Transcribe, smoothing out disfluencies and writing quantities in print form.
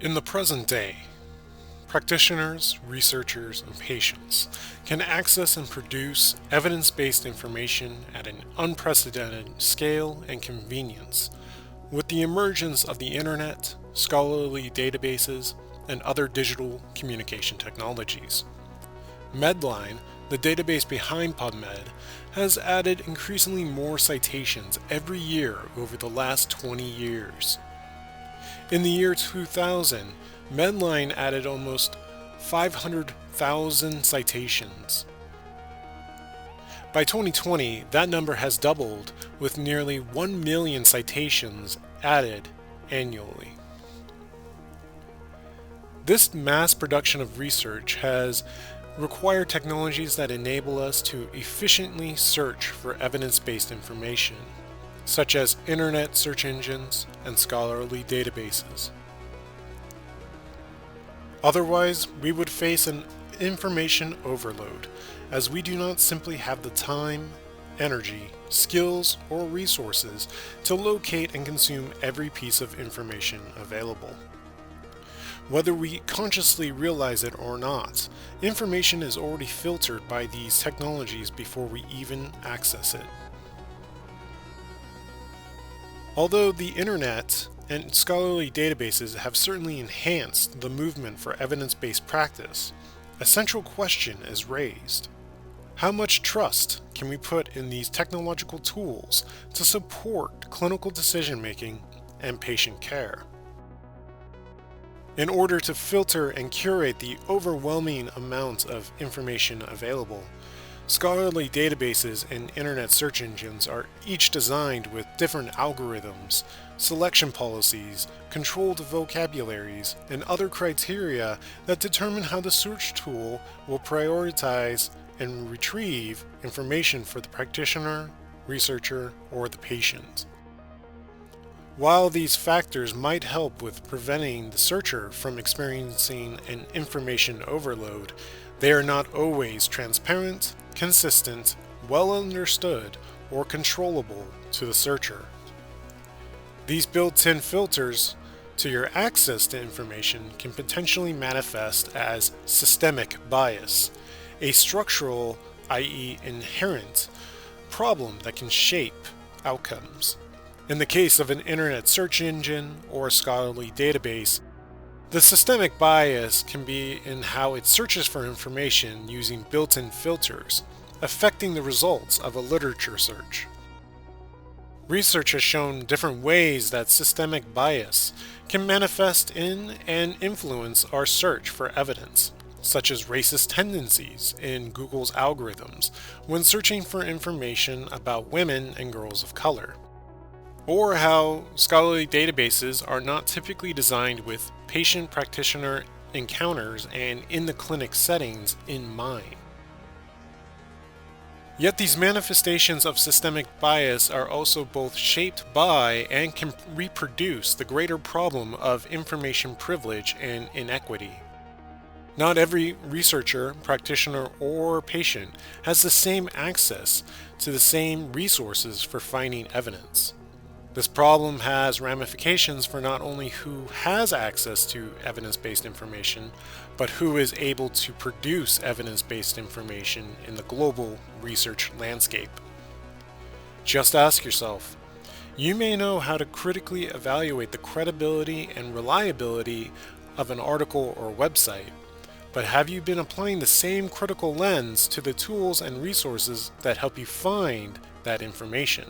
In the present day, practitioners, researchers, and patients can access and produce evidence-based information at an unprecedented scale and convenience. With the emergence of the internet, scholarly databases, and other digital communication technologies. Medline, the database behind PubMed, has added increasingly more citations every year over the last 20 years. In the year 2000, Medline added almost 500,000 citations. By 2020, that number has doubled, with nearly 1 million citations added annually. This mass production of research has required technologies that enable us to efficiently search for evidence-based information, such as internet search engines and scholarly databases. Otherwise, we would face an information overload, as we do not simply have the time, energy, skills, or resources to locate and consume every piece of information available. Whether we consciously realize it or not, information is already filtered by these technologies before we even access it. Although the internet and scholarly databases have certainly enhanced the movement for evidence-based practice, a central question is raised. How much trust can we put in these technological tools to support clinical decision-making and patient care? In order to filter and curate the overwhelming amount of information available, scholarly databases and internet search engines are each designed with different algorithms, selection policies, controlled vocabularies, and other criteria that determine how the search tool will prioritize and retrieve information for the practitioner, researcher, or the patient. While these factors might help with preventing the searcher from experiencing an information overload, they are not always transparent, consistent, well understood, or controllable to the searcher. These built-in filters to your access to information can potentially manifest as systemic bias, a structural, i.e. inherent, problem that can shape outcomes. In the case of an internet search engine or a scholarly database, the systemic bias can be in how it searches for information using built-in filters, affecting the results of a literature search. Research has shown different ways that systemic bias can manifest in and influence our search for evidence, such as racist tendencies in Google's algorithms when searching for information about women and girls of color, or how scholarly databases are not typically designed with patient-practitioner encounters and in-the-clinic settings in mind. Yet these manifestations of systemic bias are also both shaped by and can reproduce the greater problem of information privilege and inequity. Not every researcher, practitioner, or patient has the same access to the same resources for finding evidence. This problem has ramifications for not only who has access to evidence-based information, but who is able to produce evidence-based information in the global research landscape. Just ask yourself, you may know how to critically evaluate the credibility and reliability of an article or website, but have you been applying the same critical lens to the tools and resources that help you find that information?